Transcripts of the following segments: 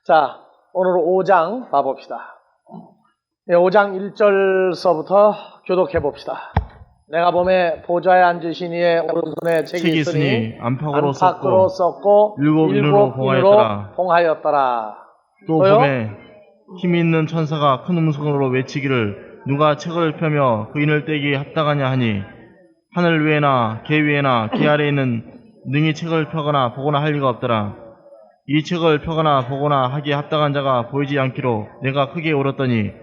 자, 오늘 5장 봐봅시다. 5장 1절서부터 교독해 봅시다. 내가 봄에 보좌에 앉으신 이의 오른손에 책이 있으니 안팎으로 썼고 일곱 인으로 봉하였더라. 또 봄에 힘이 있는 천사가 큰 음성으로 외치기를 누가 책을 펴며 그 인을 떼기에 합당하냐 하니 하늘 위에나 개 위에나 개 아래에 있는 능히 책을 펴거나 보거나 할 리가 없더라. 이 책을 펴거나 보거나 하기에 합당한 자가 보이지 않기로 내가 크게 울었더니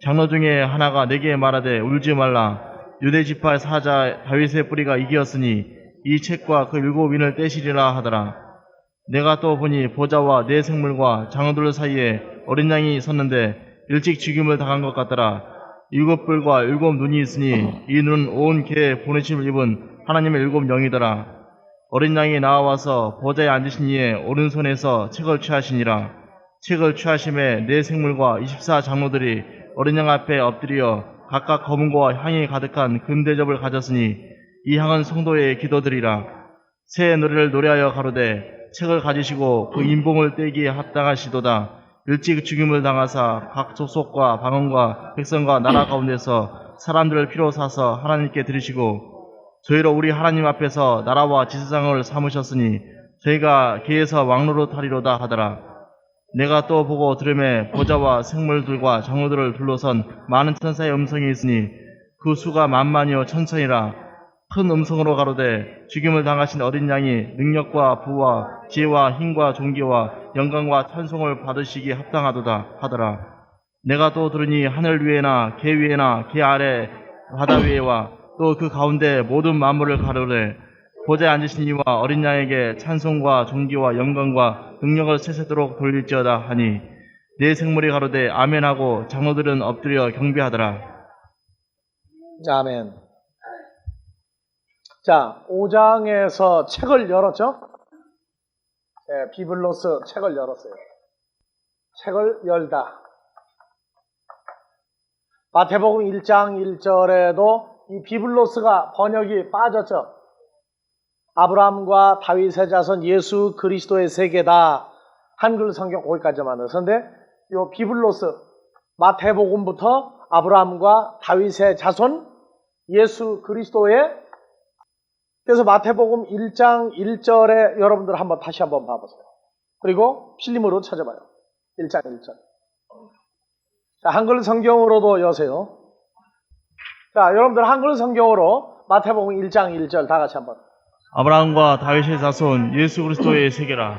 장로 중에 하나가 내게 말하되 울지 말라. 유대 지파 사자 다윗의 뿌리가 이기었으니 이 책과 그 일곱 인을 떼시리라 하더라. 내가 또 보니 보좌와 네 생물과 장로들 사이에 어린 양이 섰는데 일찍 죽임을 당한 것 같더라. 일곱 뿔과 일곱 눈이 있으니 이 눈은 온 개의 보내심을 입은 하나님의 일곱 영이더라. 어린 양이 나와서 보좌에 앉으신 이의 오른손에서 책을 취하시니라. 책을 취하심에 네 생물과 24 장로들이 어린 양 앞에 엎드려 각각 검은과 향이 가득한 금대접을 가졌으니 이 향은 성도의 기도들이라. 새 노래를 노래하여 가로되 책을 가지시고 그 인봉을 떼기에 합당하시도다. 일찍 죽임을 당하사 각 족속과 방언과 백성과 나라 가운데서 사람들을 피로 사서 하나님께 드리시고 저희로 우리 하나님 앞에서 나라와 지세상을 삼으셨으니 저희가 개에서 왕로로 타리로다 하더라. 내가 또 보고 들음에 보좌와 생물들과 장로들을 둘러선 많은 천사의 음성이 있으니 그 수가 만만이요 천천이라. 큰 음성으로 가로되 죽임을 당하신 어린 양이 능력과 부와 지혜와 힘과 존귀와 영광과 찬송을 받으시기에 합당하도다 하더라. 내가 또 들으니 하늘 위에나 개 위에나 개 아래 바다 위에와 또 그 가운데 모든 만물을 가르되 보좌에 앉으신 이와 어린 양에게 찬송과 존귀와 영광과 능력을 세세도록 돌릴지어다 하니 네 생물이 가로되 아멘하고 장로들은 엎드려 경배하더라. 아멘. 자, 5장에서 책을 열었죠? 네, 비블로스 책을 열었어요. 책을 열다. 마태복음 1장 1절에도 이 비블로스가 번역이 빠졌죠. 아브라함과 다윗의 자손 예수 그리스도의 세계다. 한글 성경 거기까지만 넣었는데 이 비블로스 마태복음부터 아브라함과 다윗의 자손 예수 그리스도의, 그래서 마태복음 1장 1절에 여러분들 다시 한번 봐보세요. 그리고 필름으로 찾아봐요. 1장 1절. 자, 한글 성경으로도 여세요. 자, 여러분들 한글 성경으로 마태복음 1장 1절 다 같이 한번. 아브라함과 다윗의 자손 예수 그리스도의 세계라.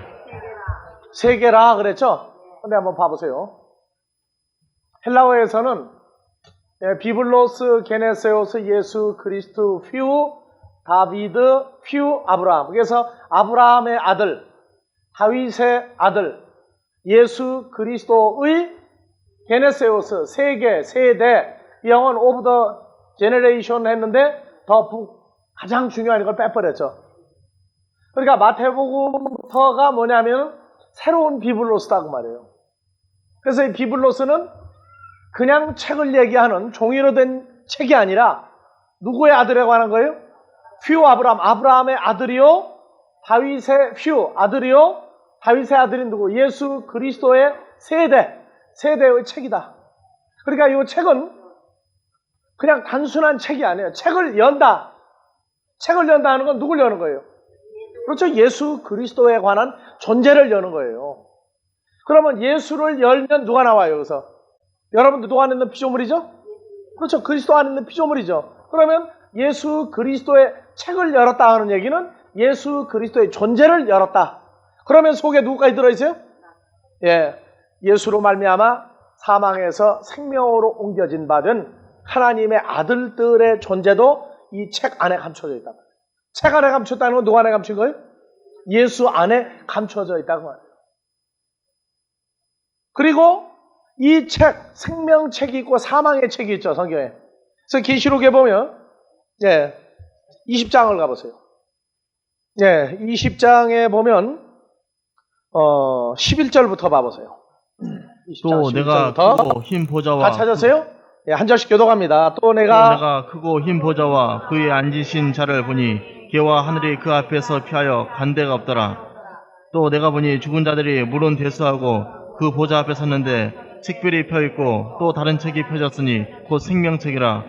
세계라 그랬죠? 근데 한번 봐보세요. 헬라어에서는 비블로스 게네세오스 예수 그리스도 퓨 다비드 퓨 아브라함. 그래서 아브라함의 아들, 다윗의 아들, 예수 그리스도의 게네세오스 세계, 세대, 이 영어는 오브 더 제너레이션 했는데 가장 중요한 걸 빼버렸죠. 그러니까 마태복음부터가 뭐냐면 새로운 비블로스다고 말이에요. 그래서 이 비블로스는 그냥 책을 얘기하는 종이로 된 책이 아니라 누구의 아들이라고 하는 거예요? 퓨 아브라함, 아브라함의 아들이요 다윗의 퓨 아들이요 다윗의 아들인 누구? 예수 그리스도의 세대의 책이다. 그러니까 이 책은 그냥 단순한 책이 아니에요. 책을 연다. 책을 연다 하는 건 누굴 여는 거예요? 그렇죠. 예수 그리스도에 관한 존재를 여는 거예요. 그러면 예수를 열면 누가 나와요, 여기서? 여러분들 누가 안에 있는 피조물이죠? 그렇죠. 그리스도 안에 있는 피조물이죠. 그러면 예수 그리스도의 책을 열었다 하는 얘기는 예수 그리스도의 존재를 열었다. 그러면 속에 누구까지 들어있어요? 예, 예수로 말미암아 사망에서 생명으로 옮겨진 바된 하나님의 아들들의 존재도 이 책 안에 감춰져 있다. 책 안에 감췄다는 건 누구 안에 감춘 거예요? 예수 안에 감춰져 있다고 말해요. 그리고 이 책, 생명책이 있고 사망의 책이 있죠, 성경에. 그래서 계시록에 보면 20장을 가보세요. 20장에 보면 11절부터 봐보세요. 20장 또 11절부터. 내가 크고 흰 보좌와 다 찾았어요? 한 절씩 교독합니다. 또 내가 크고 흰 보좌와 그에 앉으신 자를 보니 개와 하늘이 그 앞에서 피하여 간 데가 없더라. 또 내가 보니 죽은 자들이 물은 대수하고 그 보좌 앞에 섰는데 책별이 펴있고 또 다른 책이 펴졌으니 곧 생명책이라.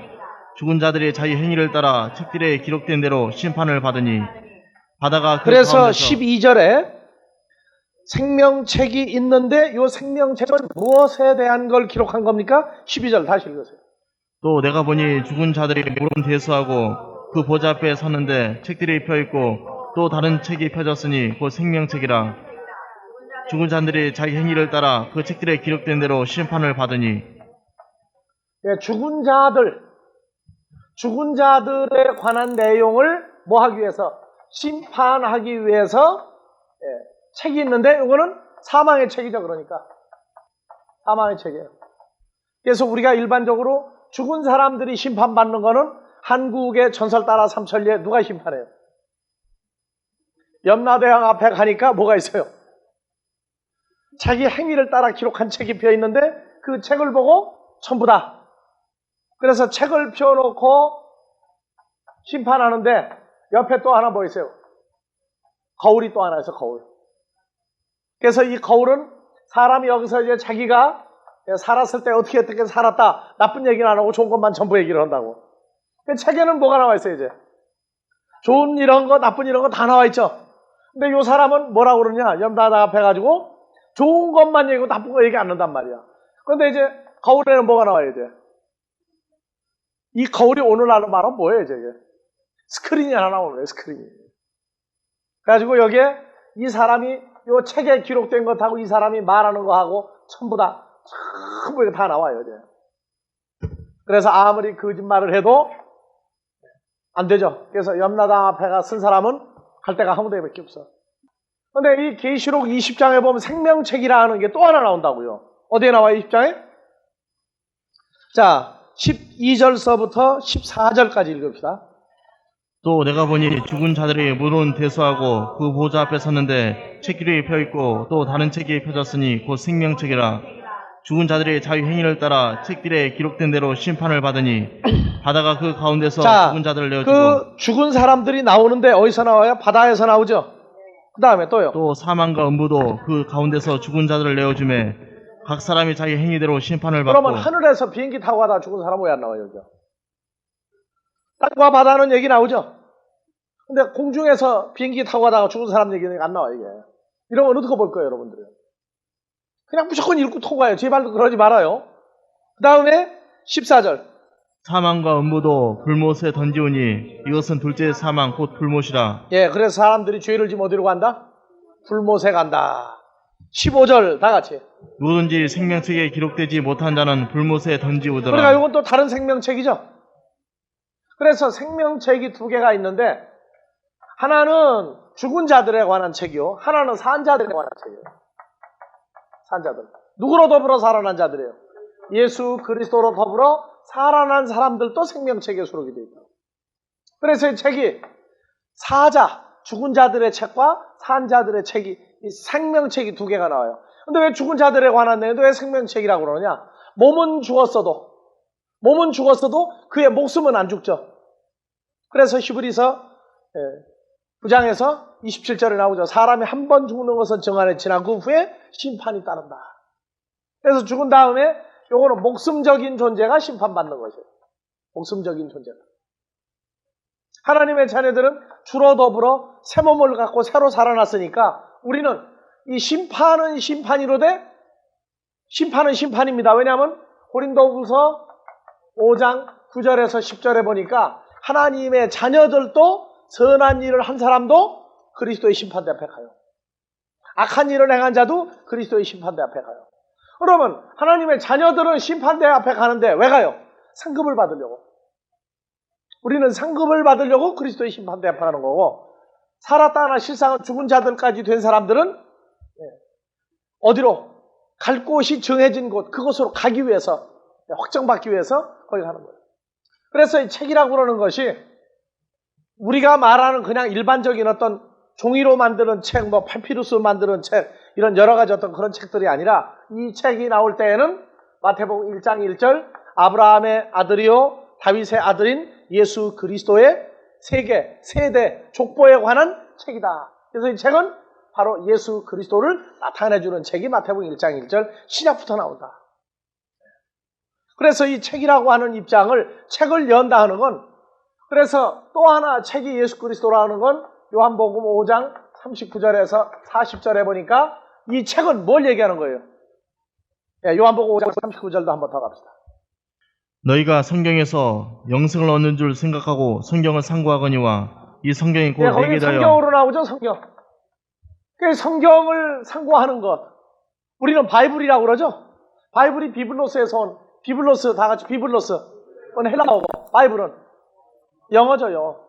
죽은 자들이 자기 행위를 따라 책들에 기록된 대로 심판을 받으니 바다가 그 그래서 가운데서 12절에 생명책이 있는데 이 생명책은 무엇에 대한 걸 기록한 겁니까? 12절 다시 읽으세요. 또 내가 보니 죽은 자들이 물은 대수하고 그 보좌 앞에 섰는데 책들이 펴있고 또 다른 책이 펴졌으니 곧 생명책이라. 죽은 자들이 자기 행위를 따라 그 책들에 기록된 대로 심판을 받으니. 예, 죽은 자들에 관한 내용을 뭐 하기 위해서? 심판하기 위해서 책이 있는데 이거는 사망의 책이죠. 그러니까 사망의 책이에요. 그래서 우리가 일반적으로 죽은 사람들이 심판받는 거는 한국의 전설 따라 삼천리에 누가 심판해요? 염라대왕 앞에 가니까 뭐가 있어요? 자기 행위를 따라 기록한 책이 펴 있는데 그 책을 보고 전부 다. 그래서 책을 펴놓고 심판하는데 옆에 또 하나 뭐 있어요? 거울이 또 하나 있어, 거울. 그래서 이 거울은 사람이 여기서 이제 자기가 살았을 때 어떻게 살았다, 나쁜 얘기는 안 하고 좋은 것만 전부 얘기를 한다고. 그 책에는 뭐가 나와 있어요, 이제? 좋은 이런 거, 나쁜 이런 거 다 나와 있죠. 근데 요 사람은 뭐라고 그러냐? 염라대왕 앞에 가지고 좋은 것만 얘기하고 나쁜 거 얘기 안 한단 말이야. 그런데 이제 거울에는 뭐가 나와요, 이제? 이 거울이 오늘날로 말하면 뭐예요, 이제? 스크린이 하나 나오는 거예요, 스크린이. 그래가지고 여기에 이 사람이 요 책에 기록된 것하고 이 사람이 말하는 거하고 전부 다 이거 다 나와요, 이제. 그래서 아무리 거짓말을 해도 안 되죠. 그래서 염라대왕 앞에 가 쓴 사람은 갈 데가 한 군데밖에 없어. 근데 이 계시록 20장에 보면 생명책이라는 게 또 하나 나온다고요. 어디에 나와요, 20장에? 자, 12절서부터 14절까지 읽읍시다. 또 내가 보니 죽은 자들이 물은 대수하고 그 보좌 앞에 섰는데 책들이 펴있고 또 다른 책이 펴졌으니 곧 생명책이라. 죽은 자들이 자기 행위를 따라 책들에 기록된 대로 심판을 받으니 바다가 그 가운데서 죽은 자들을 내어주고. 그 죽은 사람들이 나오는데 어디서 나와요? 바다에서 나오죠. 그 다음에 또요. 또 사망과 음부도 그 가운데서 죽은 자들을 내어주매 각 사람이 자기 행위대로 심판을 받고. 그러면 하늘에서 비행기 타고 가다 죽은 사람 왜 안 나와요, 여기요? 땅과 바다는 얘기 나오죠. 근데 공중에서 비행기 타고 가다가 죽은 사람 얘기는 안 나와요, 이게. 이런 건 어떻게 볼 거예요, 여러분들은? 그냥 무조건 읽고 통과해요. 제발 그러지 말아요. 그 다음에 14절. 사망과 음부도 불못에 던지우니 이것은 둘째 사망 곧 불못이라. 예, 그래서 사람들이 죄를 지면 어디로 간다? 불못에 간다. 15절 다 같이. 누구든지 생명책에 기록되지 못한 자는 불못에 던지우더라. 그러니까 이건 또 다른 생명책이죠. 그래서 생명책이 두 개가 있는데 하나는 죽은 자들에 관한 책이요, 하나는 산 자들에 관한 책이에요. 산 자들. 누구로 더불어 살아난 자들이에요? 예수 그리스도로 더불어 살아난 사람들도 생명책에 수록이 되어 있다. 그래서 이 책이 사자, 죽은 자들의 책과 산 자들의 책이, 이 생명책이 두 개가 나와요. 근데 왜 죽은 자들에 관한 내용도 왜 생명책이라고 그러냐? 몸은 죽었어도 그의 목숨은 안 죽죠. 그래서 히브리서 9장에서 27절에 나오죠. 사람이 한 번 죽는 것은 정한에 지난 그 후에 심판이 따른다. 그래서 죽은 다음에 요거는 목숨적인 존재가 심판받는 것이에요. 목숨적인 존재가. 하나님의 자녀들은 주로 더불어 새 몸을 갖고 새로 살아났으니까 우리는 이 심판은 심판이로되 심판은 심판입니다. 왜냐하면 고린도후서 5장 9절에서 10절에 보니까 하나님의 자녀들도 선한 일을 한 사람도 그리스도의 심판대 앞에 가요. 악한 일을 행한 자도 그리스도의 심판대 앞에 가요. 그러면 하나님의 자녀들은 심판대 앞에 가는데 왜 가요? 상급을 받으려고. 우리는 상급을 받으려고 그리스도의 심판대 앞에 가는 거고, 살았다 하나 실상은 죽은 자들까지 된 사람들은 어디로? 갈 곳이 정해진 곳, 그곳으로 가기 위해서, 확정받기 위해서 거기 가는 거예요. 그래서 이 책이라고 그러는 것이 우리가 말하는 그냥 일반적인 어떤 종이로 만드는 책, 뭐 파피루스 만드는 책, 이런 여러 가지 어떤 그런 책들이 아니라 이 책이 나올 때에는 마태복음 1장 1절 아브라함의 아들이요 다윗의 아들인 예수 그리스도의 세대, 족보에 관한 책이다. 그래서 이 책은 바로 예수 그리스도를 나타내주는 책이 마태복음 1장 1절 시작부터 나온다. 그래서 이 책이라고 하는 입장을, 책을 연다 하는 건, 그래서 또 하나 책이 예수 그리스도라는 건 요한복음 5장 39절에서 40절에 보니까 이 책은 뭘 얘기하는 거예요? 요한복음 5장 39절도 한번 더 갑시다. 너희가 성경에서 영생을 얻는 줄 생각하고 성경을 상고하거니와 이 성경이 곧 거기 내게 대하여 성경으로 나오죠, 성경. 그 성경을 상고하는 것. 우리는 바이블이라고 그러죠? 바이블이 비블로스에서 온, 비블로스, 다 같이 비블로스. 그건 헬라어고, 바이블은 영어죠요.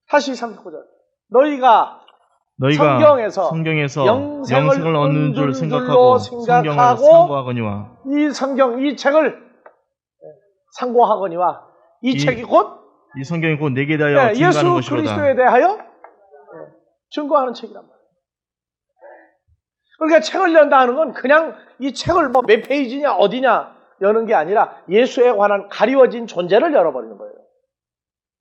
다시 39절. 너희가 성경에서 영생을 얻는 줄 생각하고 성경을 상고하거니와 이 성경, 이 책을 상고하거니와 이 책이 곧 이 성경이 곧 내게 대하여 증거하는 예수 것이로다. 그리스도에 대하여 증거하는 책이란 말이에요. 그러니까 책을 연다는 건 그냥 이 책을 뭐 몇 페이지냐 어디냐 여는 게 아니라 예수에 관한 가리워진 존재를 열어버리는 거예요.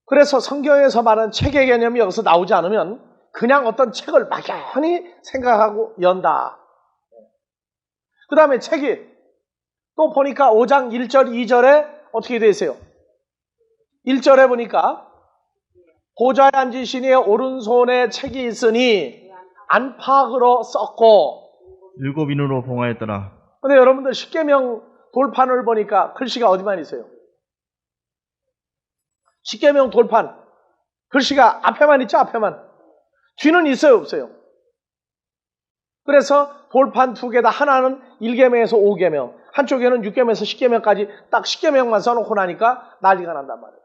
그래서 성경에서 말하는 책의 개념이 여기서 나오지 않으면 그냥 어떤 책을 막연히 생각하고 연다. 그 다음에 책이 또 보니까 5장 1절 2절에 어떻게 되어 있어요? 1절에 보니까 보좌에 앉으신 이의 오른손에 책이 있으니 안팎으로 썼고, 일곱 인으로 봉하였더라. 근데 여러분들 십계명 돌판을 보니까 글씨가 어디만 있어요? 십계명 돌판 글씨가 앞에만 있죠? 앞에만. 뒤는 있어요? 없어요? 그래서 돌판 두 개다. 하나는 1계명에서 5계명, 한쪽에는 6계명에서 10계명까지 딱 10계명만 써놓고 나니까 난리가 난단 말이에요.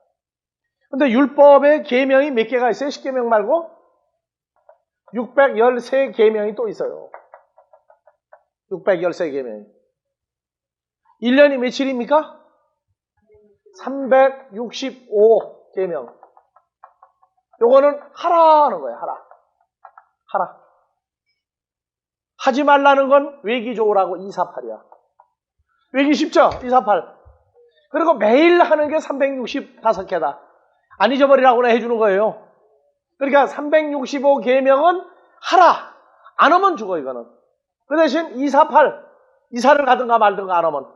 근데 율법의 계명이 몇 개가 있어요? 10계명 말고 613계명이 또 있어요. 613계명이. 1년이 며칠입니까? 365계명. 요거는 하라 하는 거예요. 하라. 하지 말라는 건 외기 좋으라고 248이야. 외기 쉽죠? 248. 그리고 매일 하는 게 365개다. 안 잊어버리라고 해주는 거예요. 그러니까 365계명은 하라. 안 하면 죽어, 이거는. 그 대신 248. 이사를 가든가 말든가 안 하면.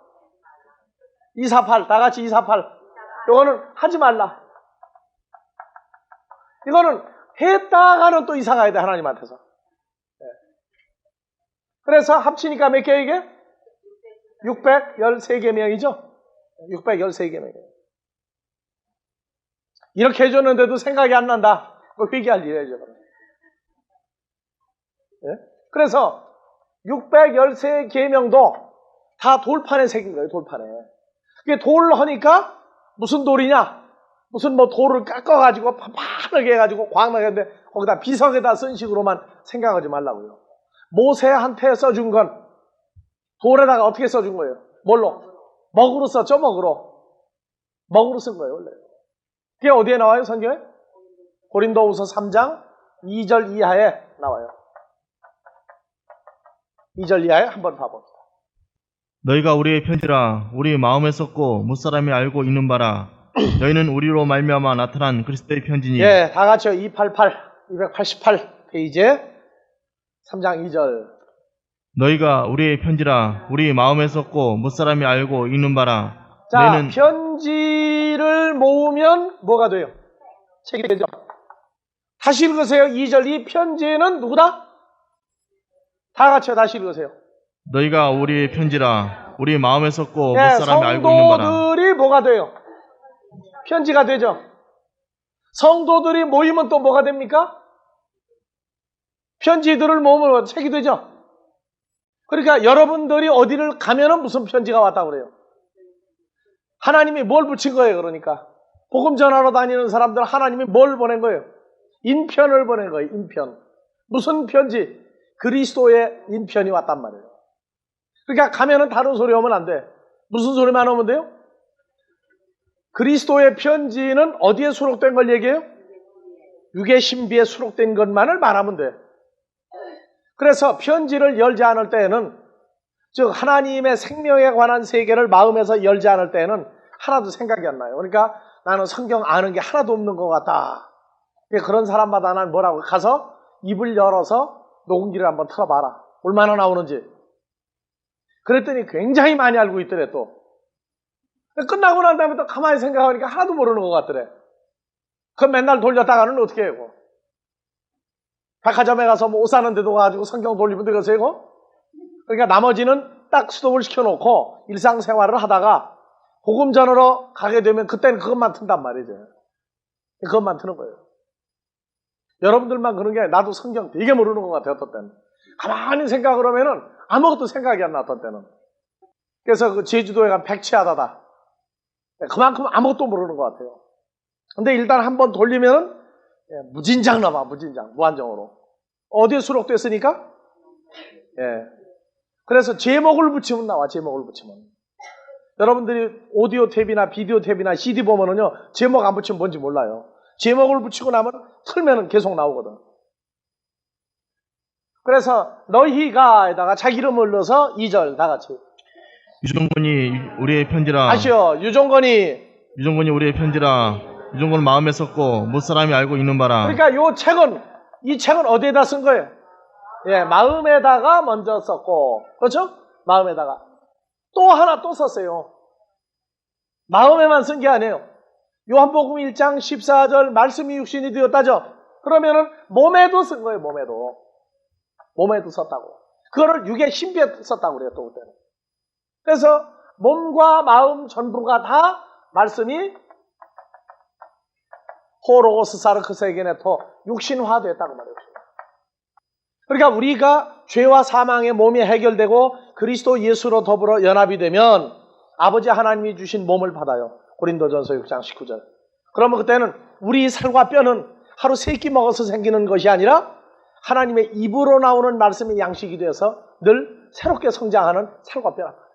248. 다 같이 248. 이거는 하지 말라. 이거는 했다가는 또 이사 가야 돼, 하나님한테서. 그래서 합치니까 몇 개 이게? 613계명이죠? 613계명이에요. 이렇게 해줬는데도 생각이 안 난다. 그거 회개할 일이죠. 그래서 613계명도 다 돌판에 새긴 거예요. 돌판에. 그게 돌 하니까 무슨 돌이냐? 무슨 뭐 돌을 깎아가지고 파파하게 해가지고 광나게 했는데 거기다 비석에다 쓴 식으로만 생각하지 말라고요. 모세한테 써준 건 돌에다가 어떻게 써준 거예요? 뭘로? 먹으로 썼죠, 먹으로. 먹으로 쓴 거예요, 원래. 그게 어디에 나와요, 성경에? 고린도후서 3장 2절 이하에 나와요. 2절 이하에 한번 봐봅시다. 너희가 우리의 편지라 우리 마음에 썼고 무사람이 알고 읽는 바라. 너희는 우리로 말미암아 나타난 그리스도의 편지니. 예, 다 같이요. 288 페이지에 3장 2절. 너희가 우리의 편지라 우리 마음에 썼고 무사람이 알고 읽는 바라. 자, 너희는 편지를 모으면 뭐가 돼요? 책이 되죠. 다시 읽으세요. 2절. 이 편지는 누구다? 다 같이요. 다시 읽으세요. 너희가 우리의 편지라 우리 마음에 썼고 예, 무사람이 알고 읽는 바라. 성도들이 뭐가 돼요? 편지가 되죠. 성도들이 모이면 또 뭐가 됩니까? 편지들을 모으면 책이 되죠. 그러니까 여러분들이 어디를 가면은 무슨 편지가 왔다고 그래요? 하나님이 뭘 붙인 거예요, 그러니까. 복음 전하러 다니는 사람들 하나님이 뭘 보낸 거예요? 인편을 보낸 거예요, 인편. 무슨 편지? 그리스도의 인편이 왔단 말이에요. 그러니까 가면은 다른 소리 오면 안 돼. 무슨 소리만 오면 돼요? 그리스도의 편지는 어디에 수록된 걸 얘기해요? 육의 신비에 수록된 것만을 말하면 돼. 그래서 편지를 열지 않을 때에는, 즉 하나님의 생명에 관한 세계를 마음에서 열지 않을 때에는 하나도 생각이 안 나요. 그러니까 나는 성경 아는 게 하나도 없는 것 같다. 그런 사람마다 난 뭐라고 가서 입을 열어서 녹음기를 한번 틀어봐라. 얼마나 나오는지. 그랬더니 굉장히 많이 알고 있더래 또. 끝나고 난 다음에 또 가만히 생각하니까 하나도 모르는 것 같더래. 그럼 맨날 돌렸다가는 어떻게 해요? 백화점에 가서 뭐 옷 사는 데도 가가지고 성경 돌리면 되겠어요? 그러니까 나머지는 딱 스톱을 시켜놓고 일상생활을 하다가 복음 전으로 가게 되면 그때는 그것만 튼단 말이죠. 그것만 트는 거예요. 여러분들만 그런 게 아니라 나도 성경 되게 모르는 것 같아요. 어떤 때는. 가만히 생각을 하면은 아무것도 생각이 안 나. 어떤 때는. 그래서 그 제주도에 가면 백치하다다. 그만큼 아무것도 모르는 것 같아요. 근데 일단 한번 돌리면은 무진장 나와. 무진장. 무한정으로. 어디에 수록됐으니까? 예. 그래서 제목을 붙이면 나와. 제목을 붙이면. 여러분들이 오디오 탭이나 비디오 탭이나 CD 보면은요, 제목 안 붙이면 뭔지 몰라요. 제목을 붙이고 나면 틀면은 계속 나오거든. 그래서 너희가에다가 자기 이름을 넣어서 2절 다 같이. 유종건이 우리의 편지라. 아시오. 유종건이 우리의 편지라. 유종건은 마음에 썼고 못 사람이 알고 있는 바라. 그러니까 이 책은 어디에다 쓴 거예요? 예, 마음에다가 먼저 썼고, 그렇죠? 마음에다가. 또 하나 또 썼어요. 마음에만 쓴 게 아니에요. 요한복음 1장 14절 말씀이 육신이 되었다죠. 그러면은 몸에도 쓴 거예요. 몸에도 썼다고. 그거를 육의 신비에 썼다고 그래요. 또 그때는. 그래서 몸과 마음 전부가 다 말씀이 호로고스 사르크세게네토 육신화됐다고 말해요. 그러니까 우리가 죄와 사망의 몸이 해결되고 그리스도 예수로 더불어 연합이 되면 아버지 하나님이 주신 몸을 받아요. 고린도전서 6장 19절. 그러면 그때는 우리 살과 뼈는 하루 3끼 먹어서 생기는 것이 아니라 하나님의 입으로 나오는 말씀이 양식이 되어서 늘 새롭게 성장하는 살과 뼈란 말이에요.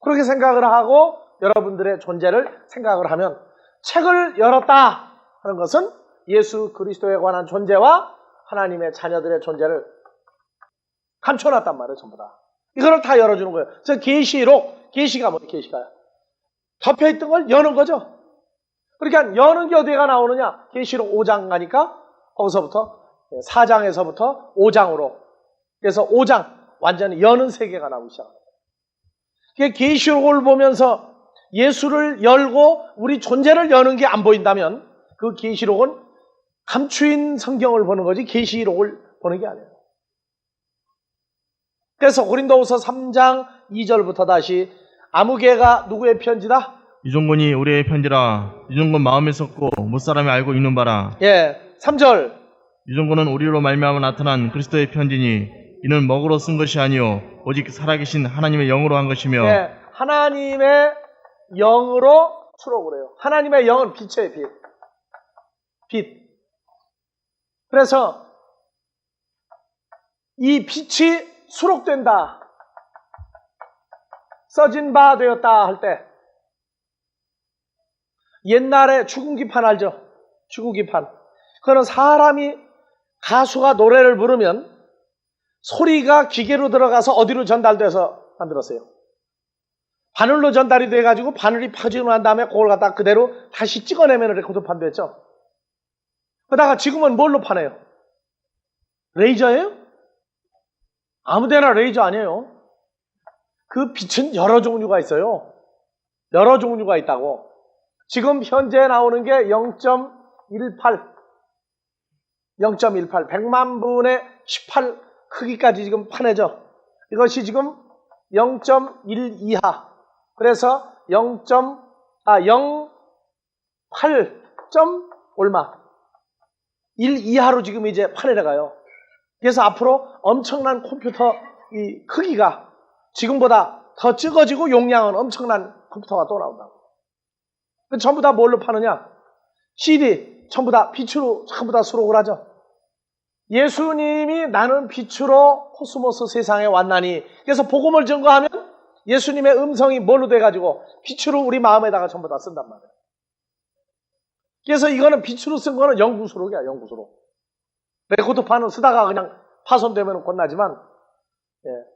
그렇게 생각을 하고 여러분들의 존재를 생각을 하면 책을 열었다 하는 것은 예수 그리스도에 관한 존재와 하나님의 자녀들의 존재를 감춰놨단 말이에요. 전부 다. 이거를 다 열어주는 거예요. 그래서 계시가 뭐예요? 계시가요. 덮여있던 걸 여는 거죠. 그러니까 여는 게 어디가 나오느냐? 계시록 5장 가니까 거기서부터 4장에서부터 5장으로 그래서 5장 완전히 여는 세계가 나오기 시작합니다. 계시록을 보면서 예수를 열고 우리 존재를 여는 게 안 보인다면 그 계시록은 감추인 성경을 보는 거지 계시록을 보는 게 아니에요. 그래서 고린도후서 3장 2절부터 다시 아무개가 누구의 편지다? 유종건이 우리의 편지라. 유종건 마음에 썼고 못 사람이 알고 있는 바라. 예, 3절. 유종건은 우리로 말미암아 나타난 그리스도의 편지니 이는 먹으로 쓴 것이 아니요 오직 살아계신 하나님의 영으로 한 것이며. 예, 하나님의 영으로 수록을 해요. 하나님의 영은 빛이에요. 빛. 그래서 이 빛이 수록된다. 써진 바 되었다 할 때 옛날에 죽음기판 알죠? 죽음기판. 그거는 사람이 가수가 노래를 부르면 소리가 기계로 들어가서 어디로 전달돼서 만들었어요? 바늘로 전달이 돼가지고 바늘이 퍼지고 난 다음에 그걸 갖다 그대로 다시 찍어내면 레코드판 됐죠? 그러다가 지금은 뭘로 파네요? 레이저예요? 아무데나 레이저 아니에요. 그 빛은 여러 종류가 있어요. 여러 종류가 있다고. 지금 현재 나오는 게 0.18 100만 분의 18 크기까지 지금 파내죠. 이것이 지금 0.1 이하. 그래서 0.8 얼마 1 이하로 지금 이제 파내려가요. 그래서 앞으로 엄청난 컴퓨터 이 크기가 지금보다 더 적어지고 용량은 엄청난 컴퓨터가 또 나온다고. 전부 다 뭘로 파느냐? CD 전부 다 빛으로 전부 다 수록을 하죠. 예수님이 나는 빛으로 코스모스 세상에 왔나니. 그래서 복음을 증거하면 예수님의 음성이 뭘로 돼가지고 빛으로 우리 마음에다가 전부 다 쓴단 말이에요. 그래서 이거는 빛으로 쓴 거는 영구수록이야. 영구수록. 레코드판은 쓰다가 그냥 파손되면 혼나지만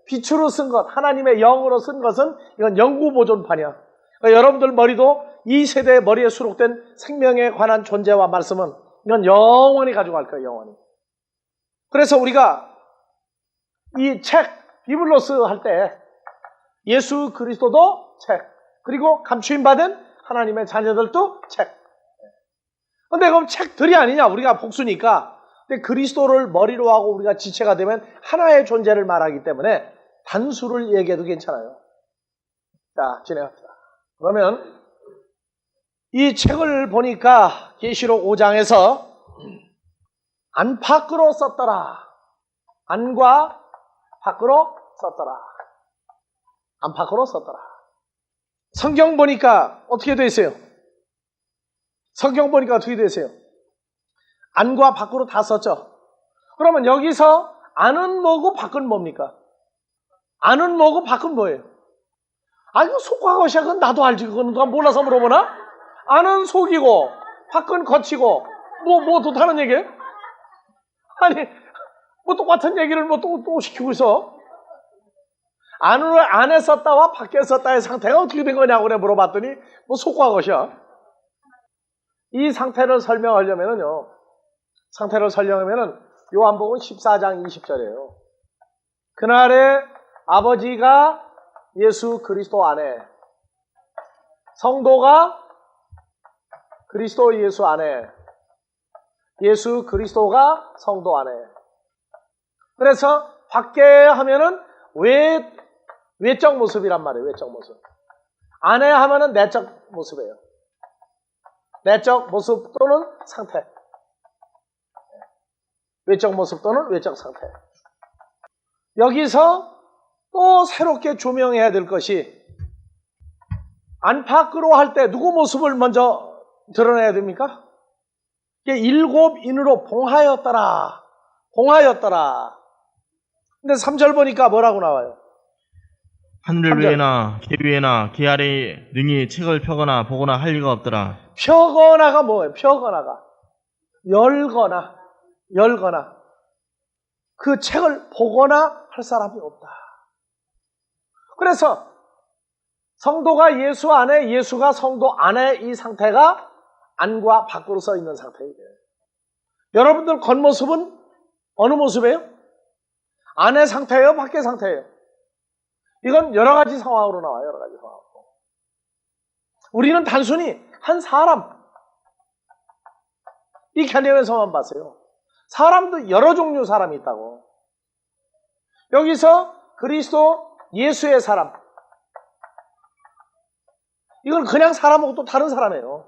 빛으로 쓴 것, 하나님의 영으로 쓴 것은 이건 영구보존판이야. 그러니까 여러분들 머리도 이 세대의 머리에 수록된 생명에 관한 존재와 말씀은 이건 영원히 가져갈 거예요. 영원히. 그래서 우리가 이 책, 비블로스 할 때 예수 그리스도도 책, 그리고 감추임받은 하나님의 자녀들도 책. 근데 그럼 책들이 아니냐? 우리가 복수니까. 근데 그리스도를 머리로 하고 우리가 지체가 되면 하나의 존재를 말하기 때문에 단수를 얘기해도 괜찮아요. 자, 진행합시다. 그러면 이 책을 보니까 계시록 5장에서 안팎으로 썼더라. 안과 밖으로 썼더라. 안팎으로 썼더라. 성경 보니까 어떻게 돼 있어요? 성경 보니까 어떻게 돼 있어요? 안과 밖으로 다 썼죠. 그러면 여기서 안은 뭐고 밖은 뭡니까? 안은 뭐고 밖은 뭐예요? 아니, 속과 겉이야. 그건 나도 알지. 그건 누가 몰라서 물어보나? 안은 속이고 밖은 겉이고 뭐 또 다른 얘기예요? 아니, 뭐 똑같은 얘기를 뭐 또 시키고 있어. 안에 썼다와 밖에 썼다의 상태가 어떻게 된 거냐고 그래 물어봤더니 뭐 속과 겉이야. 이 상태를 설명하려면은요. 요한복음 14장 20절이에요. 그날에 아버지가 예수 그리스도 안에, 성도가 그리스도 예수 안에, 예수 그리스도가 성도 안에. 그래서 밖에 하면은 외적 모습이란 말이에요. 외적 모습. 안에 하면은 내적 모습이에요. 내적 모습 또는 상태. 외적 모습 또는 외적 상태. 여기서 또 새롭게 조명해야 될 것이, 안팎으로 할 때 누구 모습을 먼저 드러내야 됩니까? 이게 7인으로 봉하였더라. 봉하였더라. 근데 3절 보니까 뭐라고 나와요? 하늘 3절. 위에나 계 위에나 계 아래에 능히 책을 펴거나 보거나 할 리가 없더라. 펴거나가 뭐예요? 펴거나가. 열거나. 그 책을 보거나 할 사람이 없다. 그래서 성도가 예수 안에, 예수가 성도 안에, 이 상태가 안과 밖으로 써 있는 상태예요. 여러분들 겉모습은 어느 모습이에요? 안의 상태예요? 밖의 상태예요? 이건 여러 가지 상황으로 나와요. 여러 가지 상황으로. 우리는 단순히 한 사람, 이 개념에서만 봤어요. 사람도 여러 종류 사람이 있다고. 여기서 그리스도 예수의 사람, 이건 그냥 사람하고 또 다른 사람이에요.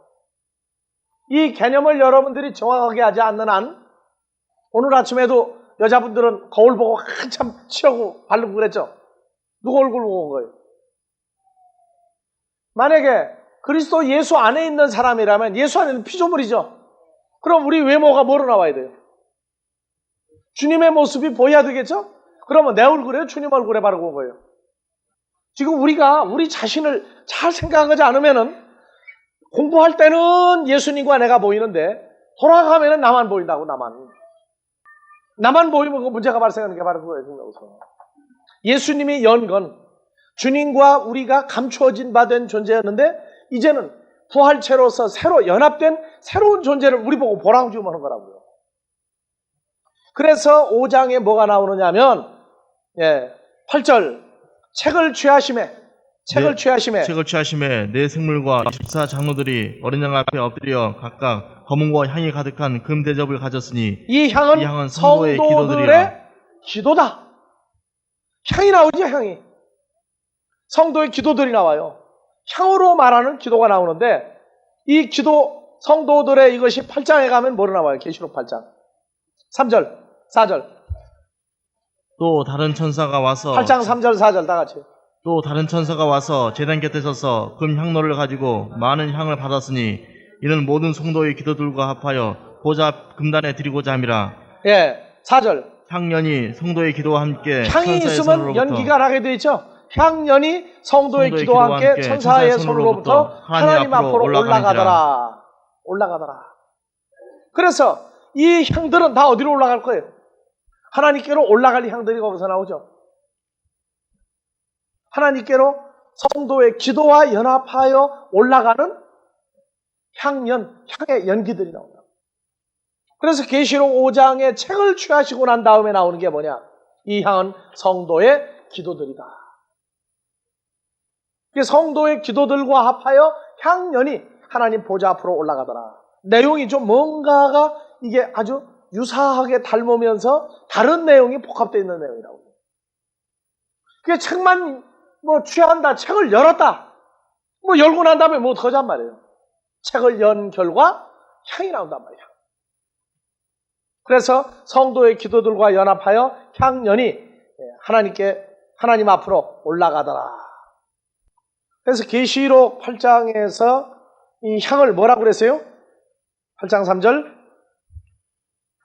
이 개념을 여러분들이 정확하게 하지 않는 한, 오늘 아침에도 여자분들은 거울 보고 한참 치우고 바르고 그랬죠? 누구 얼굴 보고 온 거예요? 만약에 그리스도 예수 안에 있는 사람이라면 예수 안에는 피조물이죠. 그럼 우리 외모가 뭐로 나와야 돼요? 주님의 모습이 보여야 되겠죠? 그러면 내 얼굴에 주님 얼굴에 바르고 온 거예요. 지금 우리가 우리 자신을 잘 생각하지 않으면은, 공부할 때는 예수님과 내가 보이는데 돌아가면은 나만 보인다고. 나만 보이면 그 문제가 발생하는 게 바로 그거예요. 예수님이 연건, 주님과 우리가 감추어진 바 된 존재였는데 이제는 부활체로서 새로 연합된 새로운 존재를 우리 보고 보라고 지금 하는 거라고요. 그래서 5장에 뭐가 나오느냐면 8절 책을 취하심에 내 생물과 14장로들이 어린 양 앞에 엎드려 각각 검은과 향이 가득한 금 대접을 가졌으니 이 향은 성도의 성도들의 기도다. 향이 나오죠. 향이. 성도의 기도들이 나와요. 향으로 말하는 기도가 나오는데, 이 기도, 성도들의 이것이 8장에 가면 뭐로 나와요? 계시록 8장 3절 4절. 또 다른 천사가 와서 8장 3절 4절 다 같이. 또 다른 천사가 와서 제단 곁에 서서 금 향로를 가지고 많은 향을 받았으니 이는 모든 성도의 기도들과 합하여 보좌 금단에 드리고자 함이라. 4절. 향연이 성도의 기도와 함께 향이 천사의 있으면 손으로부터 연기가 나게 되어 있죠. 향연이 성도의 기도와 함께 천사의 손으로부터 하나님 앞으로 올라가더라. 그래서 이 향들은 다 어디로 올라갈 거예요? 하나님께로 올라갈 향들이 거기서 나오죠. 하나님께로 성도의 기도와 연합하여 올라가는 향의 연기들이 나옵니다. 그래서 계시록 5장에 책을 취하시고 난 다음에 나오는 게 뭐냐? 이 향은 성도의 기도들이다. 성도의 기도들과 합하여 향연이 하나님 보좌 앞으로 올라가더라. 내용이 좀 뭔가가 이게 아주 유사하게 닮으면서 다른 내용이 복합되어 있는 내용이라고. 그게 책만 취한다, 책을 열었다. 열고 난 다음에 뭐 어떡하잔 말이에요. 책을 연 결과 향이 나온단 말이야. 그래서 성도의 기도들과 연합하여 향연이 하나님 앞으로 올라가더라. 그래서 계시록 8장에서 이 향을 뭐라고 그랬어요? 8장 3절.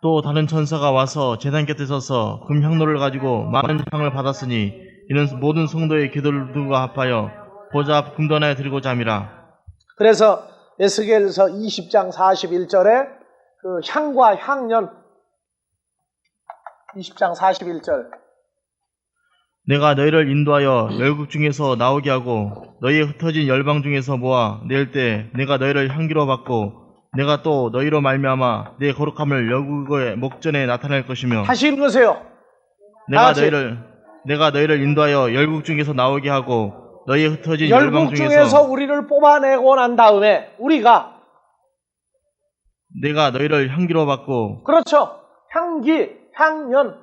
또 다른 천사가 와서 제단 곁에 서서 금향로를 가지고 많은 향을 받았으니 이는 모든 성도의 기도들과 합하여 보좌 앞 금도나에 들고자 함이라. 그래서 에스겔서 20장 41절에 그 향과 향연 20장 41절. 내가 너희를 인도하여 열국 중에서 나오게 하고 너희의 흩어진 열방 중에서 모아 낼 때 내가 너희를 향기로 받고 내가 또 너희로 말미암아 내 거룩함을 열국의 목전에 나타낼 것이며. 다시 읽으세요. 내가 너희를 인도하여 열국 중에서 나오게 하고 너희의 흩어진 열방 열국 중에서 우리를 뽑아내고 난 다음에 우리가 내가 너희를 향기로 받고. 그렇죠. 향기, 향연.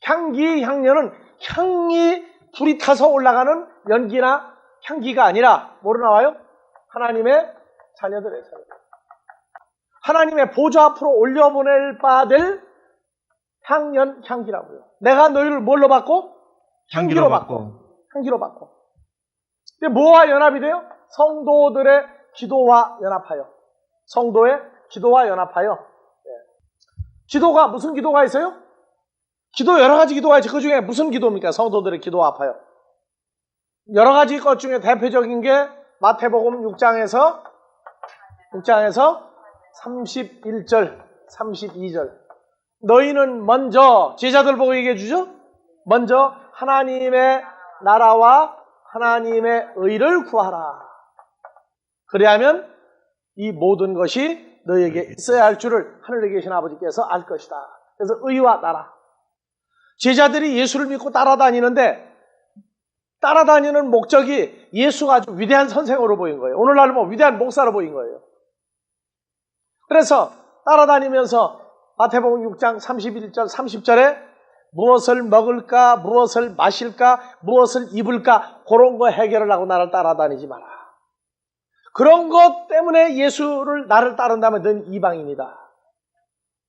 향기, 향연은 향이 불이 타서 올라가는 연기나 향기가 아니라 뭐로 나와요? 하나님의 자녀들의 자녀. 하나님의 보좌 앞으로 올려보낼 바될 향연, 향기라고요. 내가 너희를 뭘로 받고? 향기로 받고. 향기로 받고. 근데 뭐와 연합이 돼요? 성도들의 기도와 연합하여. 성도의 기도와 연합하여. 기도가 무슨 기도가 있어요? 기도 여러 가지 기도가 있죠. 그 중에 무슨 기도입니까? 성도들의 기도와 합하여. 여러 가지 것 중에 대표적인 게 마태복음 6장에서 31절, 32절. 너희는 먼저 제자들 보고 얘기해 주죠. 먼저 하나님의 나라와 하나님의 의를 구하라. 그래야면 이 모든 것이 너희에게 있어야 할 줄을 하늘에 계신 아버지께서 알 것이다. 그래서 의와 나라. 제자들이 예수를 믿고 따라다니는데 따라다니는 목적이 예수가 아주 위대한 선생으로 보인 거예요. 오늘날 뭐 위대한 목사로 보인 거예요. 그래서 따라다니면서 마태복음 6장 31절 30절에 무엇을 먹을까, 무엇을 마실까, 무엇을 입을까 그런 거 해결을 하고 나를 따라다니지 마라. 그런 것 때문에 예수를 나를 따른다면 너희는 이방인이다.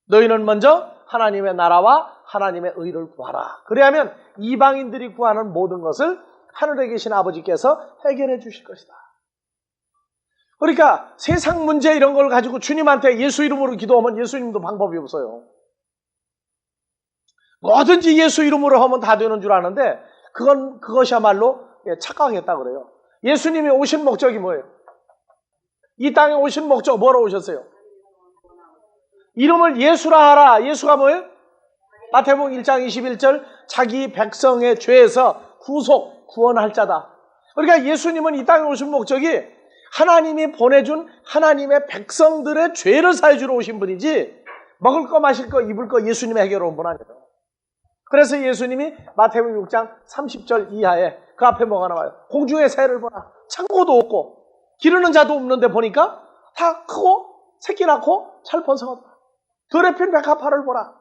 너희는 먼저 하나님의 나라와 하나님의 의를 구하라. 그래야면 이방인들이 구하는 모든 것을 하늘에 계신 아버지께서 해결해 주실 것이다. 그러니까 세상 문제 이런 걸 가지고 주님한테 예수 이름으로 기도하면 예수님도 방법이 없어요. 뭐든지 예수 이름으로 하면 다 되는 줄 아는데 그것이야말로 착각했다 그래요. 예수님이 오신 목적이 뭐예요? 이 땅에 오신 목적 뭐로 오셨어요? 이름을 예수라 하라. 예수가 뭐예요? 마태복음 1장 21절 자기 백성의 죄에서 구원할 자다. 그러니까 예수님은 이 땅에 오신 목적이 하나님이 보내준 하나님의 백성들의 죄를 사해주러 오신 분이지 먹을 거 마실 거 입을 거 예수님이 해결해 온 분 아니에요. 그래서 예수님이 마태복음 6장 30절 이하에 그 앞에 뭐가 나와요? 공중의 새를 보라. 창고도 없고 기르는 자도 없는데 보니까 다 크고 새끼 낳고 잘 번성하더라. 들에 핀 백합화를 보라.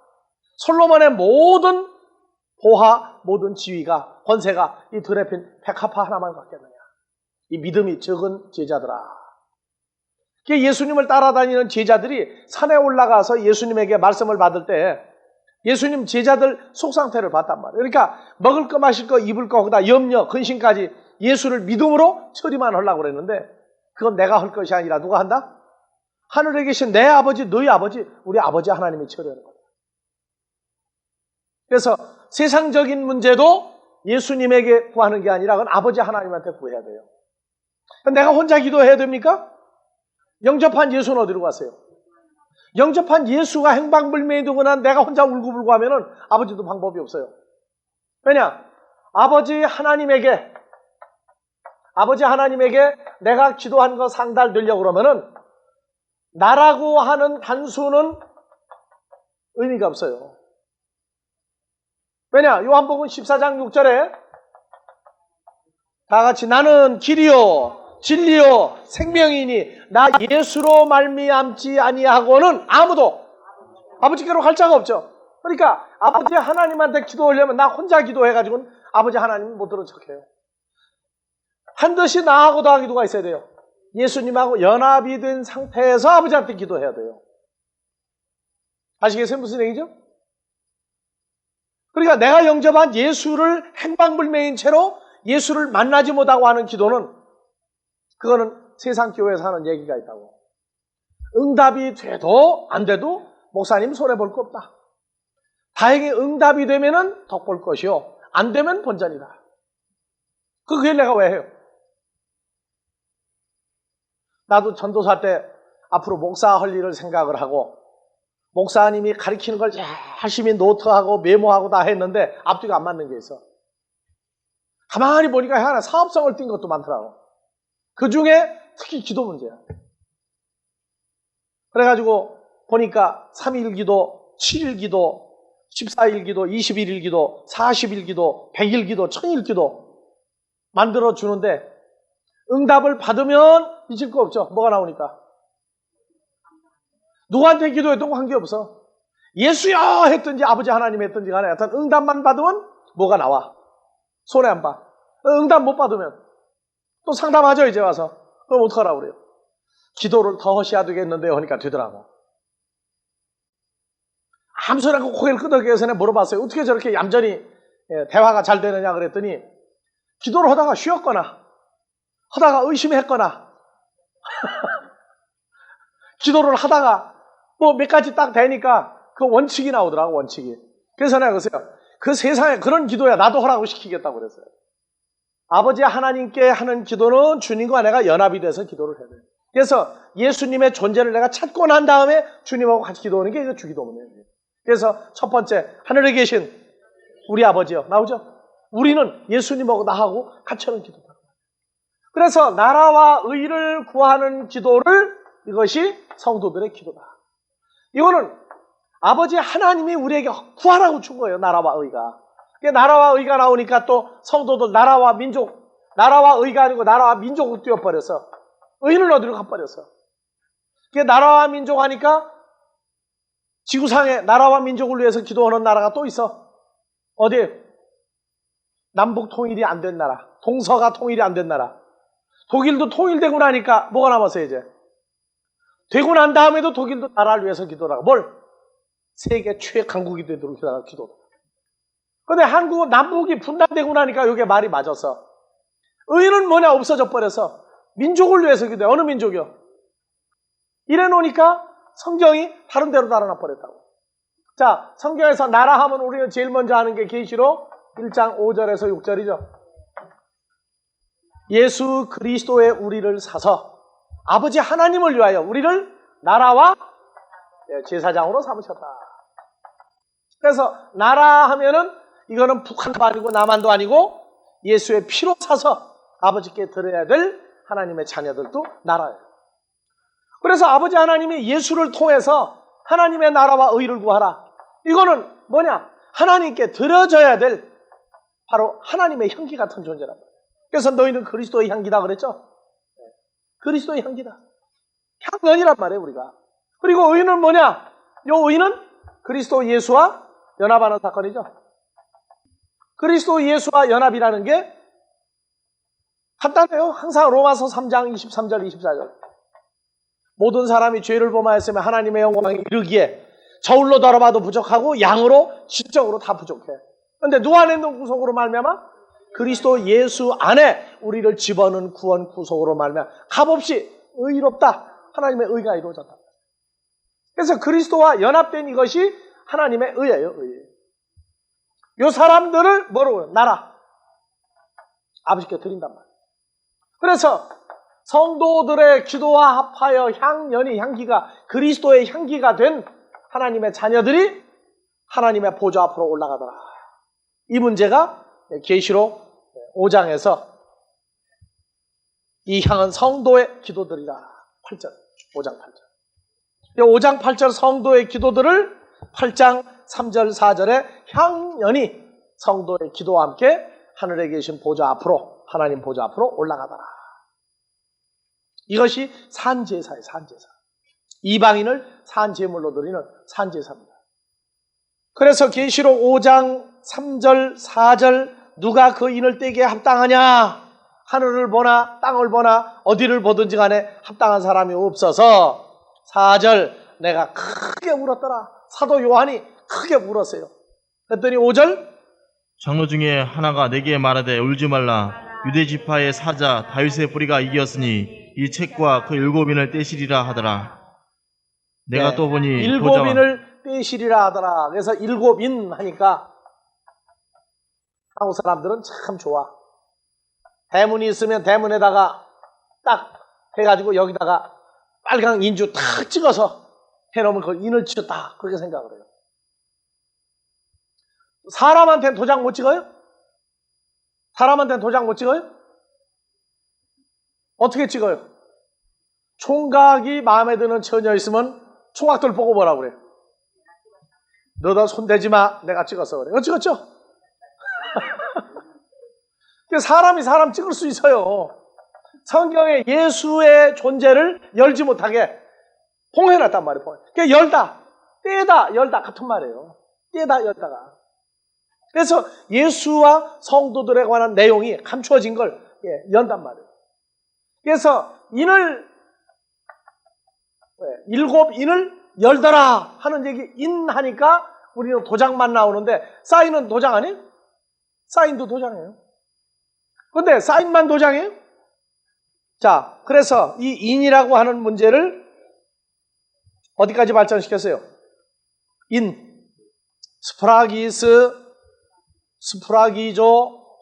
솔로몬의 모든 보화, 모든 지위가, 권세가 이 들에 핀 백합화 하나만 갖겠느냐. 이 믿음이 적은 제자들아. 예수님을 따라다니는 제자들이 산에 올라가서 예수님에게 말씀을 받을 때 예수님 제자들 속상태를 봤단 말이에요. 그러니까 먹을 거 마실 거 입을 거 거기다 염려, 근심까지 예수를 믿음으로 처리만 하려고 그랬는데 그건 내가 할 것이 아니라 누가 한다? 하늘에 계신 내 아버지, 너희 아버지, 우리 아버지 하나님이 처리하는 거예요. 그래서 세상적인 문제도 예수님에게 구하는 게 아니라 그건 아버지 하나님한테 구해야 돼요. 내가 혼자 기도해야 됩니까? 영접한 예수는 어디로 갔어요? 영접한 예수가 행방불명이 되거나 내가 혼자 울고불고 하면은 아버지도 방법이 없어요. 왜냐? 아버지 하나님에게 내가 기도한 거 상달되려고 그러면은 나라고 하는 단수는 의미가 없어요. 왜냐? 요한복음 14장 6절에 다 같이 나는 길이요 진리요 생명이니 나 예수로 말미암지 아니하고는 아무도 아버지께로 갈 자가 없죠. 그러니까 아버지 하나님한테 기도하려면 나 혼자 기도해가지고는 아버지 하나님 못 들은 척해요. 반드시 나하고 다 기도가 있어야 돼요. 예수님하고 연합이 된 상태에서 아버지한테 기도해야 돼요. 아시겠어요? 무슨 얘기죠? 그러니까 내가 영접한 예수를 행방불명인 채로 예수를 만나지 못하고 하는 기도는 그거는 세상 교회에서 하는 얘기가 있다고. 응답이 돼도 안 돼도 목사님 손해볼 거 없다. 다행히 응답이 되면은 덕볼 것이요 안 되면 본전이다. 그게 내가 왜 해요? 나도 전도사 때 앞으로 목사 할 일을 생각을 하고 목사님이 가르치는 걸 열심히 노트하고 메모하고 다 했는데 앞뒤가 안 맞는 게 있어. 가만히 보니까 하나 사업성을 띈 것도 많더라고. 그 중에 특히 기도 문제야. 그래가지고 보니까 3일 기도, 7일 기도, 14일 기도, 21일 기도, 40일 기도, 100일 기도, 1000일 기도 만들어 주는데 응답을 받으면 잊을 거 없죠. 뭐가 나오니까. 누구한테 기도해도 관계없어. 예수야 했든지 아버지 하나님 했든지 간에 하여튼 응답만 받으면 뭐가 나와. 손해 안 봐. 응답 못 받으면 또 상담하죠. 이제 와서. 그럼 어떡하라고 그래요. 기도를 더 하셔야 되겠는데요 하니까 되더라고. 아무 소리 않고 고개를 끄덕여서 내가 물어봤어요. 어떻게 저렇게 얌전히 대화가 잘 되느냐 그랬더니 기도를 하다가 쉬었거나 하다가 의심했거나 기도를 하다가 뭐 몇 가지 딱 되니까 그 원칙이 나오더라고. 원칙이. 그래서 내가 그랬어요. 그 세상에 그런 기도야 나도 하라고 시키겠다고 그랬어요. 아버지 하나님께 하는 기도는 주님과 내가 연합이 돼서 기도를 해야 돼요. 그래서 예수님의 존재를 내가 찾고 난 다음에 주님하고 같이 기도하는 게 이거 주기도문이에요. 그래서 첫 번째 하늘에 계신 우리 아버지요. 나오죠? 우리는 예수님하고 나하고 같이 하는 기도다. 그래서 나라와 의를 구하는 기도를 이것이 성도들의 기도다. 이거는 아버지 하나님이 우리에게 구하라고 준 거예요. 나라와 의가. 나라와 의가 나오니까 또 성도들 나라와 민족, 나라와 의가 아니고 나라와 민족으로 뛰어버려서 의는 어디로 가버렸어. 나라와 민족 하니까 지구상에 나라와 민족을 위해서 기도하는 나라가 또 있어. 어디? 남북 통일이 안 된 나라, 동서가 통일이 안 된 나라. 독일도 통일되고 나니까 뭐가 남았어요 이제? 되고 난 다음에도 독일도 나라를 위해서 기도하라고. 뭘? 세계 최강국이 되도록 기도하라. 근데 한국은 남북이 분단되고 나니까 이게 말이 맞았어. 의는 뭐냐? 없어져 버려서 민족을 위해서 기도해. 어느 민족이요? 이래 놓으니까 성경이 다른 데로 달아나 버렸다고. 자, 성경에서 나라 하면 우리는 제일 먼저 하는 게 계시록 1장 5절에서 6절이죠. 예수 그리스도의 우리를 사서 아버지 하나님을 위하여 우리를 나라와 제사장으로 삼으셨다. 그래서 나라 하면은 이거는 북한도 아니고 남한도 아니고 예수의 피로 사서 아버지께 드려야 될 하나님의 자녀들도 나라예요. 그래서 아버지 하나님이 예수를 통해서 하나님의 나라와 의를 구하라. 이거는 뭐냐? 하나님께 드려져야 될 바로 하나님의 향기 같은 존재란 말이에요. 그래서 너희는 그리스도의 향기다 그랬죠? 그리스도의 향기다. 향연이란 말이에요 우리가. 그리고 의는 뭐냐? 이 의는 그리스도 예수와 연합하는 사건이죠. 그리스도 예수와 연합이라는 게 간단해요. 항상 로마서 3장 23절 24절 모든 사람이 죄를 범하였으면 하나님의 영광에 이르기에 저울로 달아봐도 부족하고 양으로 실적으로 다 부족해. 그런데 누구 안에 있는 구속으로 말미암아? 그리스도 예수 안에 우리를 집어넣은 구원 구속으로 말미암아 값없이 의롭다. 하나님의 의가 이루어졌다. 그래서 그리스도와 연합된 이것이 하나님의 의예요. 의. 이 사람들을 뭐라고 해요? 나라. 아버지께 드린단 말이에요. 그래서 성도들의 기도와 합하여 향연이 향기가 그리스도의 향기가 된 하나님의 자녀들이 하나님의 보좌 앞으로 올라가더라. 이 문제가 계시록 5장에서 이 향은 성도의 기도들이라. 8절, 5장 8절. 5장 8절 성도의 기도들을 8장 3절 4절에 향연히 성도의 기도와 함께 하늘에 계신 보좌 앞으로, 하나님 보좌 앞으로 올라가더라. 이것이 산제사예요. 산제사. 이방인을 산제물로 드리는 산제사입니다. 그래서 계시록 5장 3절 4절 누가 그 인을 떼기에 합당하냐? 하늘을 보나 땅을 보나 어디를 보든지 간에 합당한 사람이 없어서 4절 내가 크게 울었더라. 사도 요한이 크게 울었어요. 그랬더니 5절 장로 중에 하나가 내게 말하되 울지 말라. 유대 지파의 사자 다윗의 뿌리가 이겼으니 이 책과 그 7인을 떼시리라 하더라. 내가 또 보니 7인을 떼시리라 하더라. 그래서 7인 하니까 한국 사람들은 참 좋아. 대문이 있으면 대문에다가 딱 해가지고 여기다가 빨간 인주 탁 찍어서 해놓으면 그걸 인을 치었다. 그렇게 생각을 해요. 사람한테는 도장 못 찍어요? 사람한테는 도장 못 찍어요? 어떻게 찍어요? 총각이 마음에 드는 처녀 있으면 총각들 보고 뭐라고 그래? 너도 손대지 마. 내가 찍었어. 그래. 찍었죠? 사람이 사람 찍을 수 있어요. 성경에 예수의 존재를 열지 못하게 봉해놨단 말이에요. 그러니까 열다, 떼다, 열다 같은 말이에요. 떼다, 열다가. 그래서 예수와 성도들에 관한 내용이 감추어진 걸 연단 말이에요. 그래서 인을 7인을 열더라 하는 얘기 인하니까 우리는 도장만 나오는데 사인은 도장 아니에요? 사인도 도장이에요. 그런데 사인만 도장이에요? 자, 그래서 이 인이라고 하는 문제를 어디까지 발전시켰어요? 인, 스프라기스, 스프라기조,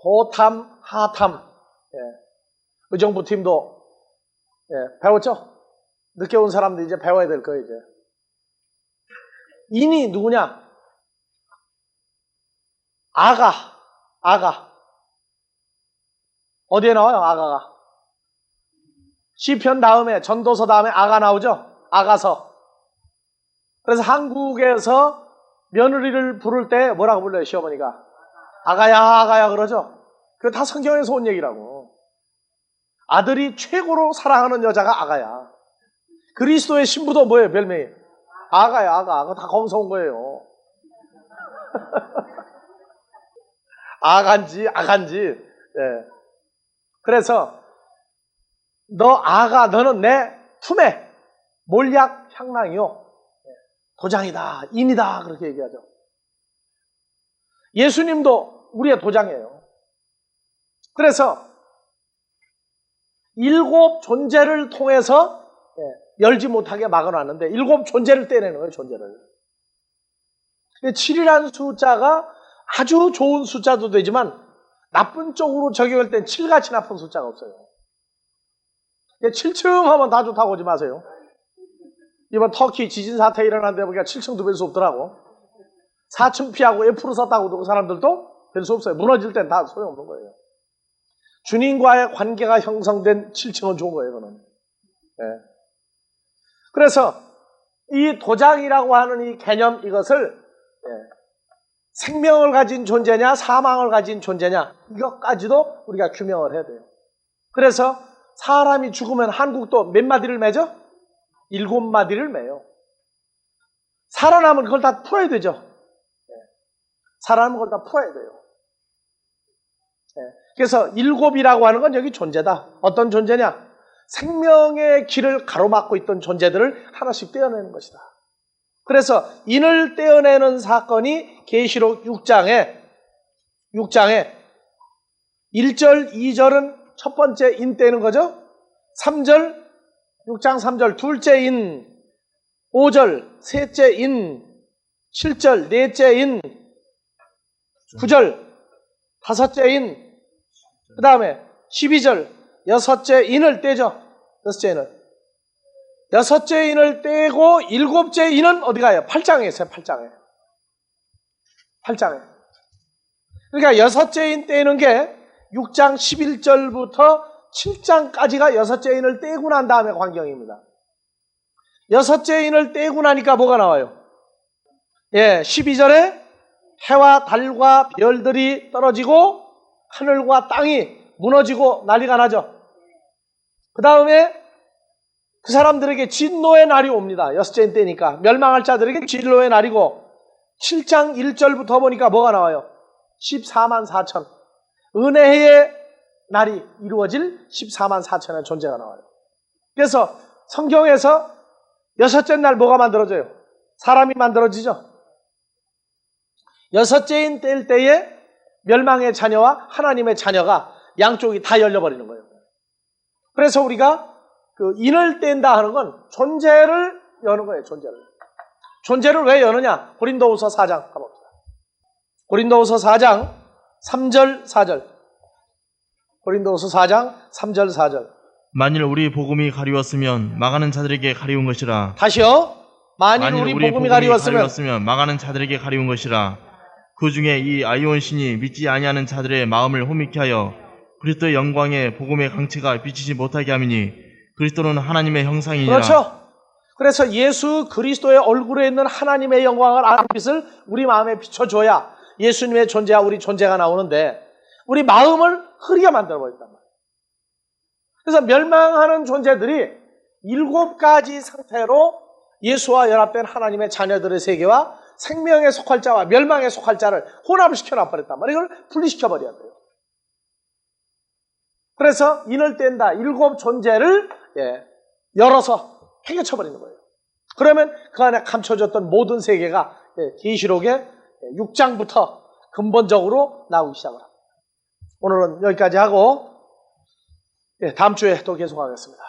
호탐, 하탐. 의정부 팀도 배웠죠? 늦게 온 사람들 이제 배워야 될 거예요, 이제. 인이 누구냐? 아가. 어디에 나와요, 아가가? 시편 다음에, 전도서 다음에 아가 나오죠? 아가서. 그래서 한국에서 며느리를 부를 때 뭐라고 불러요, 시어머니가? 아가야 그러죠? 그거 다 성경에서 온 얘기라고. 아들이 최고로 사랑하는 여자가 아가야. 그리스도의 신부도 뭐예요, 별명이? 아가야, 아가. 다 거기서 온 거예요. 아간지. 그래서 너는 내 품에 몰약 향랑이요. 도장이다, 인이다, 그렇게 얘기하죠. 예수님도 우리의 도장이에요. 그래서 7 존재를 통해서 열지 못하게 막아놨는데 7 존재를 떼내는 거예요, 존재를. 7이라는 숫자가 아주 좋은 숫자도 되지만 나쁜 쪽으로 적용할 땐 7같이 나쁜 숫자가 없어요. 7층 하면 다 좋다고 하지 마세요. 이번 터키 지진 사태 일어났는데 보니까 7층도 별 수 없더라고. 4층 피하고 F로 썼다고 그 사람들도 별 수 없어요. 무너질 땐 다 소용없는 거예요. 주님과의 관계가 형성된 7층은 좋은 거예요, 그거는. 그래서 이 도장이라고 하는 이 개념, 이것을 생명을 가진 존재냐 사망을 가진 존재냐, 이것까지도 우리가 규명을 해야 돼요. 그래서 사람이 죽으면 한국도 몇 마디를 매죠? 7마디를 매요. 살아남으면 그걸 다 풀어야 되죠. 살아남으면 그걸 다 풀어야 돼요. 그래서 7이라고 하는 건 여기 존재다. 어떤 존재냐? 생명의 길을 가로막고 있던 존재들을 하나씩 떼어내는 것이다. 그래서 인을 떼어내는 사건이 계시록 6장에 1절, 2절은 첫 번째 인 떼는 거죠. 3절, 6장 3절 둘째 인, 5절 셋째 인, 7절 넷째 인, 9절 다섯째 인, 그 다음에 12절 여섯째 인을 떼죠. 여섯째 인을 떼고 7째 인은 어디 가요? 8장에 있어요. 8장에. 그러니까 여섯째 인 떼는 게 6장 11절부터 7장까지가 여섯째 인을 떼고 난 다음에 광경입니다. 여섯째 인을 떼고 나니까 뭐가 나와요? 12절에 해와 달과 별들이 떨어지고 하늘과 땅이 무너지고 난리가 나죠. 그 다음에 그 사람들에게 진노의 날이 옵니다. 여섯째 인 때니까 멸망할 자들에게 진노의 날이고 7장 1절부터 보니까 뭐가 나와요? 14만 4천 은혜의 날이 이루어질 14만 4천의 존재가 나와요. 그래서 성경에서 여섯째 날 뭐가 만들어져요? 사람이 만들어지죠. 여섯째인 뗄 때에 멸망의 자녀와 하나님의 자녀가 양쪽이 다 열려버리는 거예요. 그래서 우리가 그 인을 뗀다 하는 건 존재를 여는 거예요. 존재를 왜 여느냐? 고린도후서 4장 가봅시다. 고린도후서 4장 3절 4절. 고린도후서 4장 3절 4절. 만일 우리 복음이 가리웠으면 망하는 자들에게 가리운 것이라. 다시요. 만일 우리 복음이 가리웠으면 망하는 자들에게 가리운 것이라. 그 중에 이 아이온 신이 믿지 아니하는 자들의 마음을 혼미케 하여 그리스도의 영광의 복음의 강체가 비치지 못하게 함이니 그리스도는 하나님의 형상이니라. 그렇죠. 그래서 예수 그리스도의 얼굴에 있는 하나님의 영광을 아는 빛을 우리 마음에 비춰줘야 예수님의 존재와 우리 존재가 나오는데 우리 마음을 흐리게 만들어버렸단 말이에요. 그래서 멸망하는 존재들이 7가지 상태로 예수와 연합된 하나님의 자녀들의 세계와 생명에 속할 자와 멸망에 속할 자를 혼합을 시켜놔버렸단 말이에요. 이걸 분리시켜버려야 돼요. 그래서 인을 뗀다. 7 존재를 열어서 해결쳐버리는 거예요. 그러면 그 안에 감춰졌던 모든 세계가 계시록의 6장부터 근본적으로 나오기 시작을 합니다. 오늘은 여기까지 하고 다음 주에 또 계속하겠습니다.